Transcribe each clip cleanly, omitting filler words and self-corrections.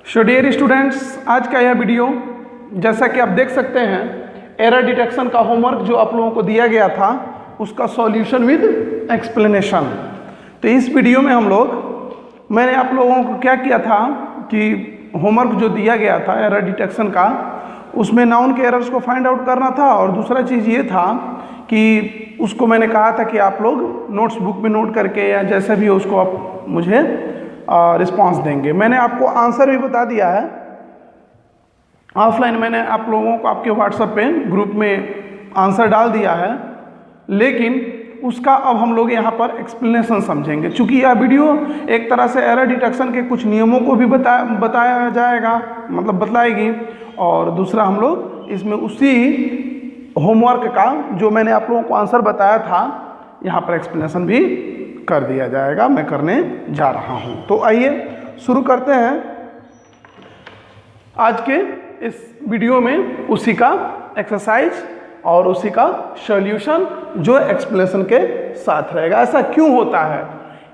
So dear students, आज का यह वीडियो जैसा कि आप देख सकते हैं एरर डिटेक्शन का होमवर्क जो आप लोगों को दिया गया था उसका सॉल्यूशन विद एक्सप्लेनेशन। तो इस वीडियो में मैंने आप लोगों को क्या किया था कि होमवर्क जो दिया गया था एरर डिटेक्शन का, उसमें नाउन के एरर्स को फाइंड आउट करना था और दूसरा चीज़ ये था कि उसको मैंने कहा था कि आप लोग नोट्स बुक में नोट करके या जैसे भी हो उसको आप मुझे रिस्पांस देंगे। मैंने आपको आंसर भी बता दिया है ऑफलाइन, मैंने आप लोगों को आपके व्हाट्सएप पे ग्रुप में आंसर डाल दिया है, लेकिन उसका अब हम लोग यहाँ पर एक्सप्लेनेशन समझेंगे। चूँकि यह वीडियो एक तरह से एरर डिटेक्शन के कुछ नियमों को भी बताया जाएगा, मतलब बतलाएगी, और दूसरा हम लोग इसमें उसी होमवर्क का जो मैंने आप लोगों को आंसर बताया था यहाँ पर एक्सप्लेनेशन भी कर दिया जाएगा। मैं करने जा रहा हूँ। तो आइए शुरू करते हैं आज के इस वीडियो में उसी का एक्सरसाइज और उसी का सॉल्यूशन जो एक्सप्लेनेशन के साथ रहेगा। ऐसा क्यों होता है?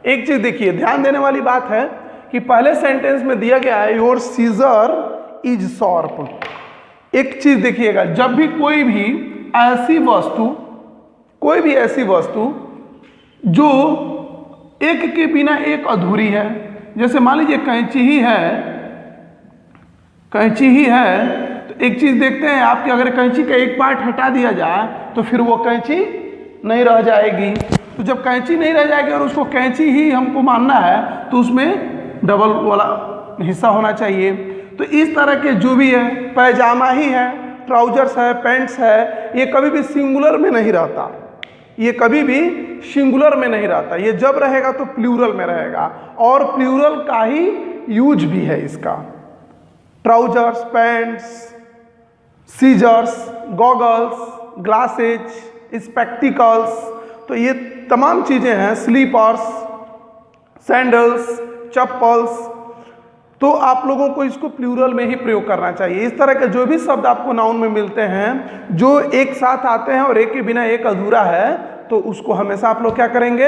एक चीज देखिए, ध्यान देने वाली बात है कि पहले सेंटेंस में दिया गया है योर सीजर इज शार्प। एक चीज देखिएगा, जब भी कोई भी ऐसी वस्तु जो एक के बिना एक अधूरी है, जैसे मान लीजिए कैंची ही है, तो एक चीज देखते हैं आपकी, अगर कैंची का एक पार्ट हटा दिया जाए तो फिर वो कैंची नहीं रह जाएगी। तो जब कैंची नहीं रह जाएगी और उसको कैंची ही हमको मानना है तो उसमें डबल वाला हिस्सा होना चाहिए। तो इस तरह के जो भी है, पैजामा ही है, ट्राउजर्स है, पैंट्स है, ये कभी भी सिंगुलर में नहीं रहता, ये जब रहेगा तो प्लूरल में रहेगा, और प्लूरल का ही यूज भी है इसका। Trousers, pants, scissors, goggles, glasses, spectacles, तो ये तमाम चीज़ें हैं, स्लीपर्स, सैंडल्स, चप्पल्स। तो आप लोगों को इसको प्लूरल में ही प्रयोग करना चाहिए। इस तरह के जो भी शब्द आपको नाउन में मिलते हैं जो एक साथ आते हैं और एक के बिना एक अधूरा है, तो उसको हमेशा आप लोग क्या करेंगे?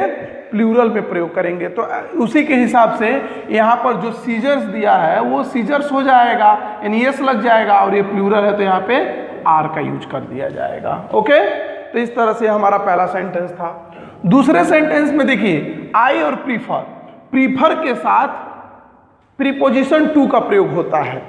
प्लूरल में प्रयोग करेंगे। तो उसी के हिसाब से यहाँ पर जो सीजर्स दिया है वो सीजर्स हो जाएगा, यानी एस लग जाएगा, और ये प्लूरल है तो यहाँ पे आर का यूज कर दिया जाएगा। ओके, तो इस तरह से हमारा पहला सेंटेंस था। दूसरे सेंटेंस में देखिए आई और प्रीफर के साथ प्रीपोजिशन टू का प्रयोग होता है,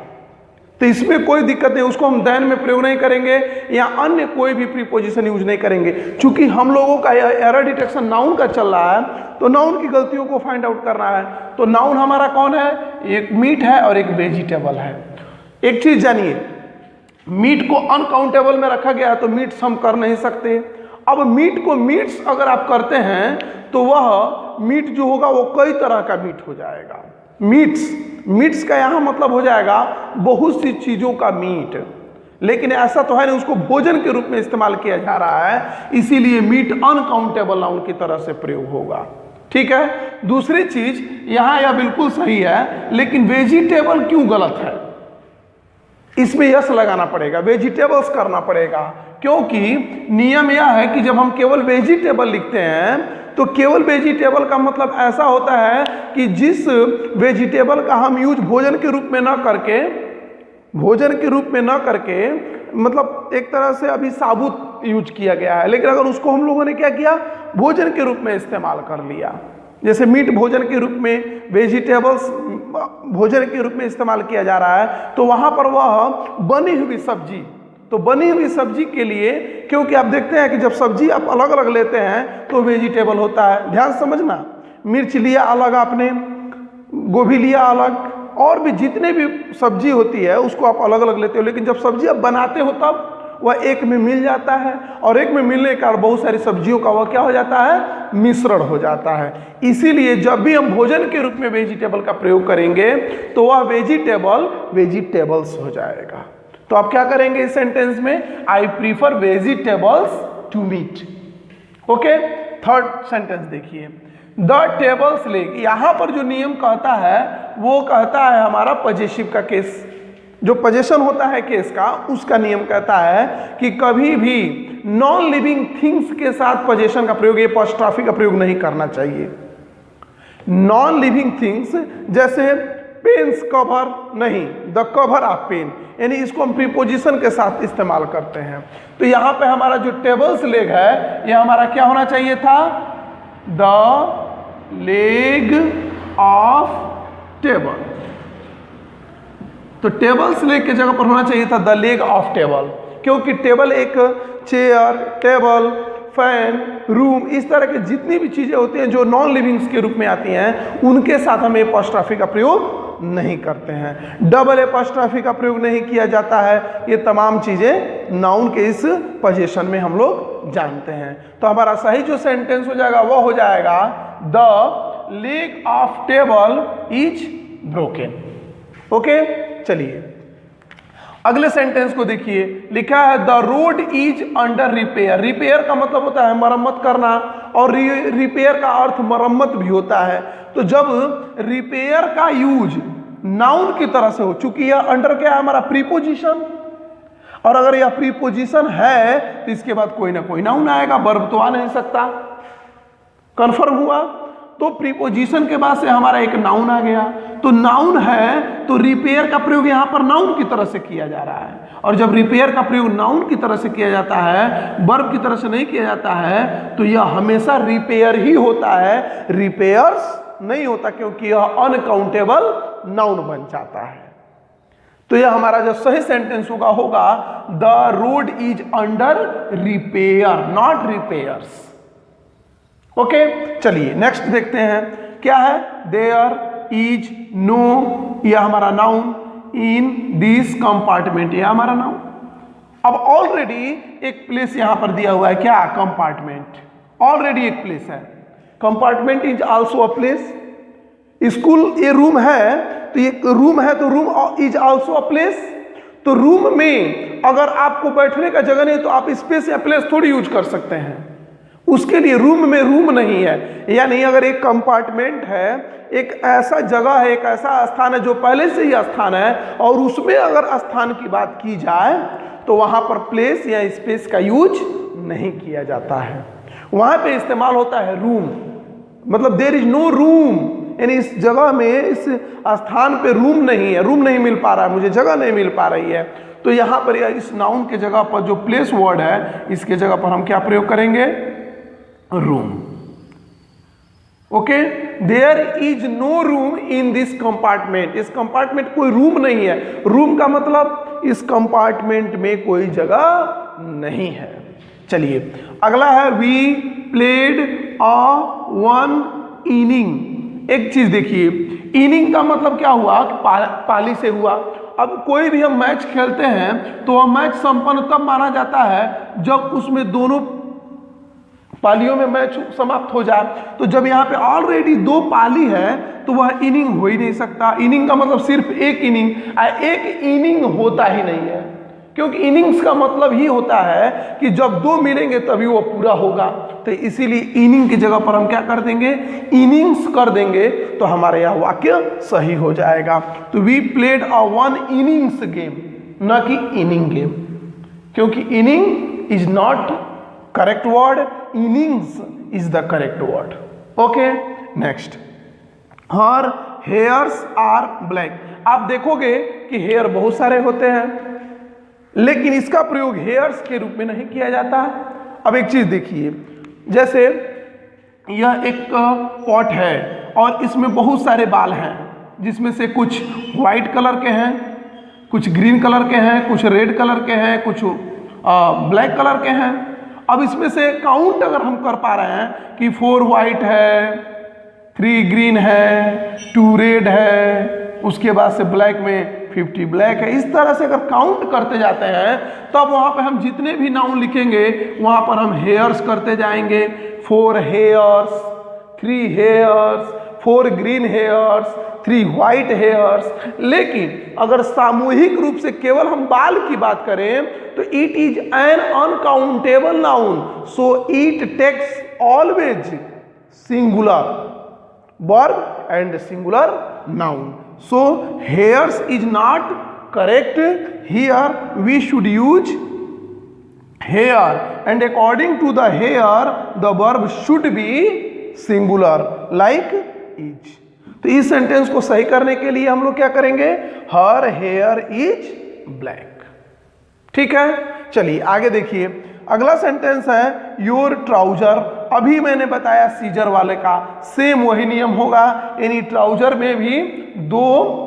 तो इसमें कोई दिक्कत नहीं, उसको हम देन में प्रयोग नहीं करेंगे या अन्य कोई भी प्रीपोजिशन यूज नहीं करेंगे। चूंकि हम लोगों का एरर डिटेक्शन नाउन का चल रहा है, तो नाउन की गलतियों को फाइंड आउट करना है। तो नाउन हमारा कौन है? एक मीट है और एक वेजिटेबल है। एक चीज जानिए, मीट को अनकाउंटेबल में रखा गया है तो मीट्स हम कर नहीं सकते। अब मीट को मीट्स अगर आप करते हैं तो वह मीट जो होगा वो कई तरह का मीट हो जाएगा। मीट्स का यहाँ मतलब हो जाएगा बहुत सी चीज़ों का मीट, लेकिन ऐसा तो है नहीं, उसको भोजन के रूप में इस्तेमाल किया जा रहा है, इसीलिए मीट अनकाउंटेबल नाउन की तरह से प्रयोग होगा। ठीक है। दूसरी चीज यहाँ यह बिल्कुल सही है, लेकिन वेजिटेबल क्यों गलत है? इसमें यस लगाना पड़ेगा, वेजिटेबल्स करना पड़ेगा, क्योंकि नियम यह है कि जब हम केवल वेजिटेबल लिखते हैं तो केवल वेजिटेबल का मतलब ऐसा होता है कि जिस वेजिटेबल का हम यूज भोजन के रूप में न करके मतलब एक तरह से अभी साबुत यूज किया गया है, लेकिन अगर उसको हम लोगों ने क्या किया, भोजन के रूप में इस्तेमाल कर लिया, जैसे मीट भोजन के रूप में, वेजिटेबल्स भोजन के रूप में इस्तेमाल किया जा रहा है, तो वहाँ पर वह बनी हुई सब्जी, तो बनी हुई सब्जी के लिए, क्योंकि आप देखते हैं कि जब सब्जी आप अलग अलग लेते हैं तो वेजिटेबल होता है। ध्यान समझना, मिर्च लिया अलग आपने, गोभी लिया अलग, और भी जितने भी सब्जी होती है उसको आप अलग अलग लेते हो, लेकिन जब सब्जी आप बनाते हो तब वह एक में मिल जाता है, और एक में मिलने का बहुत सारी सब्जियों का वह क्या हो जाता है? मिश्रण हो जाता है। इसीलिए जब भी हम भोजन के रूप में वेजिटेबल का प्रयोग करेंगे तो वह वेजिटेबल्स हो जाएगा। तो आप क्या करेंगे इस सेंटेंस में? I prefer vegetables to meat. Okay. Third sentence देखिए, द टेबल्स लेग। यहां पर जो नियम कहता है वो कहता है हमारा पजेसिव का केस, जो पजेशन होता है केस का, उसका नियम कहता है कि कभी भी नॉन लिविंग थिंग्स के साथ पजेशन का प्रयोग, ये अपॉस्ट्रोफी का प्रयोग नहीं करना चाहिए। नॉन लिविंग थिंग्स जैसे पेन्स कवर नहीं, द कवर ऑफ पेन, यानी इसको हम प्रीपोजिशन के साथ इस्तेमाल करते हैं। तो यहाँ पे हमारा जो टेबल्स लेग है, ये हमारा क्या होना चाहिए था, द लेग ऑफ टेबल। तो टेबल्स लेग के जगह पर होना चाहिए था द लेग ऑफ टेबल, क्योंकि टेबल एक चेयर, टेबल, फैन, रूम, इस तरह की जितनी भी चीज़ें होती हैं जो नॉन लिविंग्स के रूप में आती हैं, उनके साथ हम एपॉस्ट्रॉफी का प्रयोग नहीं करते हैं। डबल एपॉस्ट्रॉफी का प्रयोग नहीं किया जाता है। ये तमाम चीज़ें नाउन के इस पोजीशन में हम लोग जानते हैं। तो हमारा सही जो सेंटेंस हो जाएगा वो हो जाएगा the leg of table is broken. Okay, चलिए अगले सेंटेंस को देखिए। लिखा है the road is under repair. Repair का मतलब होता है मरम्मत करना, और रिपेयर का अर्थ मरम्मत भी होता है। तो जब रिपेयर का यूज नाउन की तरह से हो, चूंकि यह अंडर क्या है हमारा प्रीपोजिशन, और अगर यह प्रीपोजिशन है तो इसके बाद कोई ना कोई नाउन आएगा, वर्ब तो आ नहीं सकता। कंफर्म हुआ? तो प्रीपोजिशन के बाद से हमारा एक नाउन आ गया। तो नाउन है तो रिपेयर का प्रयोग यहाँ पर नाउन की तरह से किया जा रहा है, और जब रिपेयर का प्रयोग नाउन की तरह से किया जाता है, वर्ब की तरह से नहीं किया जाता है, तो यह हमेशा रिपेयर ही होता है, रिपेयर्स नहीं होता, क्योंकि यह अनकाउंटेबल नाउन बन जाता है। तो यह हमारा जो सही सेंटेंस होगा the road is under repair, not repairs. Okay, चलिए नेक्स्ट देखते हैं क्या है। देयर इज नो, यह हमारा नाउन, इन दिस कंपार्टमेंट, यह हमारा नाउन। अब ऑलरेडी एक प्लेस यहां पर दिया हुआ है, क्या, कंपार्टमेंट, ऑलरेडी एक प्लेस है। Compartment is also a place. School ये रूम है, तो ये रूम है, तो room is also a place. तो रूम में अगर आपको बैठने का जगह नहीं तो आप स्पेस या प्लेस थोड़ी यूज कर सकते हैं, उसके लिए रूम में रूम नहीं है। यानी अगर एक कंपार्टमेंट है, एक ऐसा जगह है, एक ऐसा स्थान है जो पहले से ही स्थान है, और उसमें अगर स्थान की बात की जाए तो वहां पर प्लेस या स्पेस का यूज नहीं किया जाता है। वहां पे इस्तेमाल होता है रूम, मतलब देयर इज नो रूम, यानी इस जगह में, इस स्थान पे रूम नहीं है, रूम नहीं मिल पा रहा है, मुझे जगह नहीं मिल पा रही है। तो यहाँ पर इस नाउन के जगह पर जो प्लेस वर्ड है, इसके जगह पर हम क्या प्रयोग करेंगे, room. Okay, there is no room in this compartment. इस कंपार्टमेंट कोई रूम नहीं है। रूम का मतलब इस कंपार्टमेंट में कोई जगह नहीं है। चलिए अगला है we played a one inning. एक चीज देखिए, इनिंग का मतलब क्या हुआ, पाली से हुआ। अब कोई भी हम मैच खेलते हैं तो वह मैच संपन्न तब माना जाता है जब उसमें दोनों पालियों में मैच समाप्त हो जाए। तो जब यहाँ पे ऑलरेडी 2 पाली है तो वह इनिंग हो ही नहीं सकता। इनिंग का मतलब सिर्फ एक इनिंग, एक इनिंग होता ही नहीं है, क्योंकि इनिंग्स का मतलब ही होता है कि जब 2 मिलेंगे तभी वो पूरा होगा। तो इसीलिए इनिंग की जगह पर हम क्या कर देंगे, इनिंग्स कर देंगे, तो हमारे यह वाक्य सही हो जाएगा। तो we played a one innings game, न कि इनिंग गेम, क्योंकि inning is not correct word, innings is the correct word. Okay, next, her hairs are black. आप देखोगे कि हेयर बहुत सारे होते हैं, लेकिन इसका प्रयोग हेयर्स के रूप में नहीं किया जाता। अब एक चीज देखिए, जैसे यह एक पॉट है और इसमें बहुत सारे बाल हैं, जिसमें से कुछ वाइट कलर के हैं, कुछ ग्रीन कलर के हैं, कुछ रेड कलर के हैं, कुछ ब्लैक कलर के हैं। अब इसमें से काउंट अगर हम कर पा रहे हैं कि 4 वाइट है, 3 ग्रीन है, 2 रेड है, उसके बाद से ब्लैक में 50 ब्लैक है, इस तरह से अगर काउंट करते जाते हैं तब वहाँ पे हम जितने भी नाउन लिखेंगे वहाँ पर हम हेयर्स करते जाएंगे। 4 hairs, 3 hairs, 4 green hairs, 3 white hairs. लेकिन अगर सामूहिक रूप से केवल हम बाल की बात करें तो it is an uncountable noun, so it takes always singular verb and singular noun. So hairs is not correct. Here we should use hair, and according to the hair the verb should be singular like is. तो इस sentence को सही करने के लिए हम लोग क्या करेंगे, हर हेयर इज ब्लैक। ठीक है, चलिए आगे देखिए। अगला सेंटेंस है योर ट्राउजर। अभी मैंने बताया सीजर वाले का सेम वही नियम होगा, यानी ट्राउजर में भी दो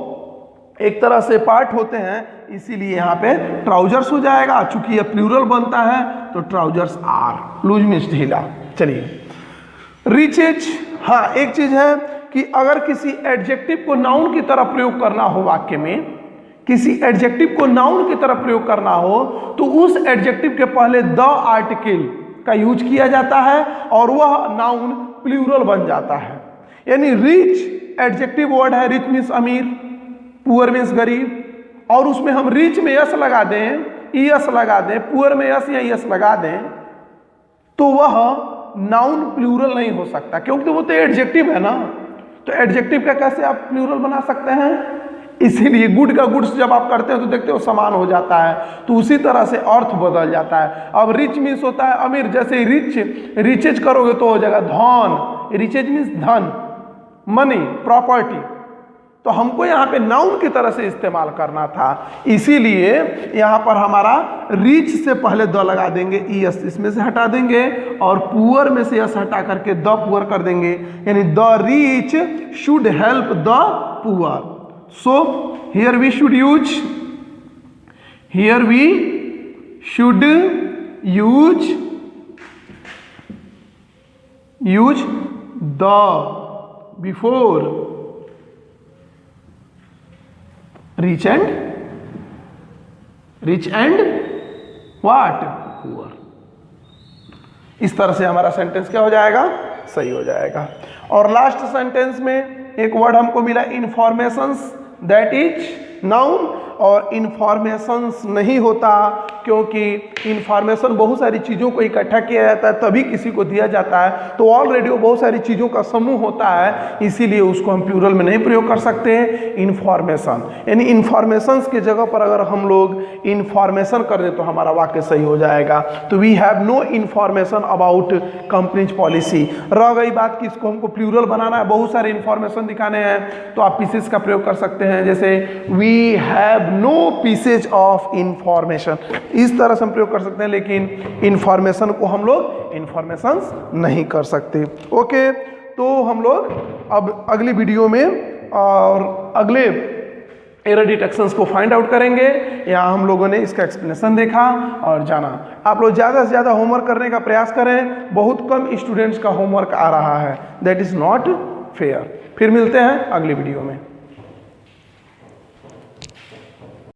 एक तरह से पार्ट होते हैं, इसीलिए यहाँ पे ट्राउजर्स हो जाएगा। चूंकि ये प्लूरल बनता है तो ट्राउजर्स आर, लूज मीन्स ढीला। चलिए रिचेज, हाँ एक चीज है कि अगर किसी एडजेक्टिव को नाउन की तरह प्रयोग करना हो वाक्य में, किसी एडजेक्टिव को नाउन की तरह प्रयोग करना हो तो उस एडजेक्टिव के पहले द आर्टिकल का यूज किया जाता है और वह नाउन प्लूरल बन जाता है। यानी रिच एडजेक्टिव वर्ड है, रिच मीन्स अमीर, पुअर मीन्स गरीब, और उसमें हम रिच में यस लगा दें, यस लगा दें, पुअर में यस या यस लगा दें, तो वह नाउन प्लूरल नहीं हो सकता, क्योंकि वो तो एडजेक्टिव है ना। तो एडजेक्टिव का कैसे आप प्लूरल बना सकते हैं? इसीलिए गुड का गुड्स जब आप करते हैं तो देखते हो समान हो जाता है, तो उसी तरह से अर्थ बदल जाता है। अब रिच मीन्स होता है अमीर, जैसे रिच रिचेज करोगे तो हो जाएगा धन, रिचेज मीन्स धन, मनी, प्रॉपर्टी। तो हमको यहाँ पे नाउन की तरह से इस्तेमाल करना था, इसीलिए यहाँ पर हमारा रिच से पहले द लगा देंगे, यस इसमें से हटा देंगे, और पुअर में से यस हटा करके द पुअर कर देंगे, यानी the rich should help the poor. So here we should use the before rich and what poor। इस तरह से हमारा सेंटेंस क्या हो जाएगा, सही हो जाएगा। और लास्ट सेंटेंस में एक वर्ड हमको मिला इंफॉर्मेशंस, दैट इज नाउन, और इंफॉर्मेशंस नहीं होता क्योंकि इंफॉर्मेशन बहुत सारी चीज़ों को इकट्ठा किया जाता है तभी किसी को दिया जाता है, तो ऑलरेडी वो बहुत सारी चीज़ों का समूह होता है, इसीलिए उसको हम प्लूरल में नहीं प्रयोग कर सकते हैं। इंफॉर्मेशन यानी इंफॉर्मेशंस की जगह पर अगर हम लोग इंफॉर्मेशन कर दें तो हमारा वाक्य सही हो जाएगा। तो we have no information about company's policy. रह गई बात कि इसको हमको प्लूरल बनाना है, बहुत सारे इंफॉर्मेशन दिखाने हैं, तो आप पीसेस का प्रयोग कर सकते हैं, जैसे we have no pieces of information, इस तरह से हम प्रयोग कर सकते हैं, लेकिन इंफॉर्मेशन को हम लोग इंफॉर्मेशंस नहीं कर सकते। ओके, तो हम लोग अब अगली वीडियो में और अगले एरर डिटेक्शंस को फाइंड आउट करेंगे। यहाँ हम लोगों ने इसका एक्सप्लेनेशन देखा और जाना। आप लोग ज़्यादा से ज़्यादा होमवर्क करने का प्रयास करें, बहुत कम स्टूडेंट्स का होमवर्क आ रहा है, दैट इज़ नॉट फेयर। फिर मिलते हैं अगली वीडियो में।